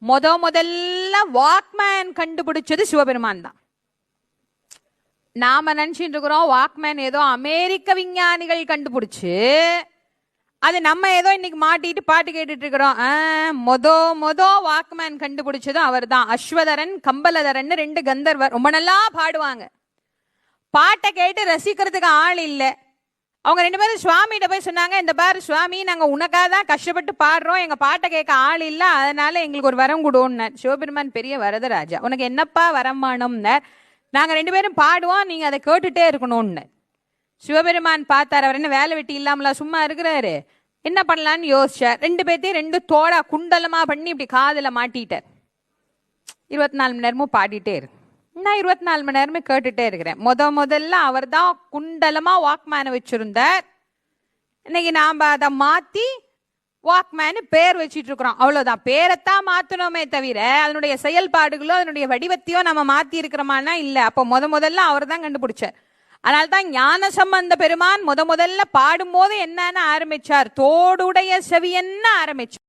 முதல்ல வாக்மேன் கண்டுபிடிச்சது சிவபெருமான் தான். நாம நினைச்சிட்டு இருக்கிறோம் வாக்மேன் ஏதோ அமெரிக்க விஞ்ஞானிகள் கண்டுபிடிச்சு அது நம்ம ஏதோ இன்னைக்கு மாட்டிட்டு பாட்டு கேட்டுட்டு இருக்கிறோம். வாக்மேன் கண்டுபிடிச்சதும் அவர் தான். அஸ்வதரன் கம்பலதரன் 2 கந்தர்வர் ரொம்ப நல்லா பாடுவாங்க. பாட்டை கேட்டு ரசிக்கிறதுக்கு ஆள் இல்லை. அவங்க 2 பேரும் சுவாமிகிட்ட போய் சொன்னாங்க, இந்த பாரு சுவாமி, நாங்க உனக்காக தான் கஷ்டப்பட்டு பாடுறோம், எங்க பாட்டை கேட்க ஆள் இல்லை, அதனால எங்களுக்கு ஒரு வரம் கொடுன்னார். சிவபெருமான் பெரிய வரதராஜா, உனக்கு என்னப்பா வரம் வேணும்னார். நாங்க 2 பேரும் பாடுவோம், நீங்க அதை கேட்டுட்டே இருக்கணும்னு. சிவபெருமான் பார்த்தார், அவர் என்ன வேலை வெட்டி இல்லாமலா சும்மா இருக்கிறாரு, என்ன பண்ணலான்னு யோசிச்சார். 2 பேர்த்தையும் 2 தோடா குண்டலமா பண்ணி இப்படி காதுல மாட்டிட்டார். 24 மணி நேரமும் பாடிட்டே இருக்கு. நான் 24 மணி நேரமே கேட்டுட்டே இருக்கிறேன். முதல்ல அவர் தான் குண்டலமா வாக்மேனை வச்சிருந்தார். இன்னைக்கு நாம அதை மாத்தி வாக்மேனு பேர் வச்சிட்டு இருக்கிறோம். அவ்வளவுதான், பேரைத்தான் மாத்தணுமே தவிர அதனுடைய செயல்பாடுகளோ அதனுடைய வடிவத்தையோ நம்ம மாத்தி இருக்கிறோமானா இல்ல. அப்போ முதல்ல அவர் தான் கண்டுபிடிச்சார். அதனால்தான் ஞான சம்பந்த பெருமான் முதல்ல பாடும் போது என்னன்னு ஆரம்பிச்சார், தோடுடைய செவியன்னு ஆரம்பிச்சார்.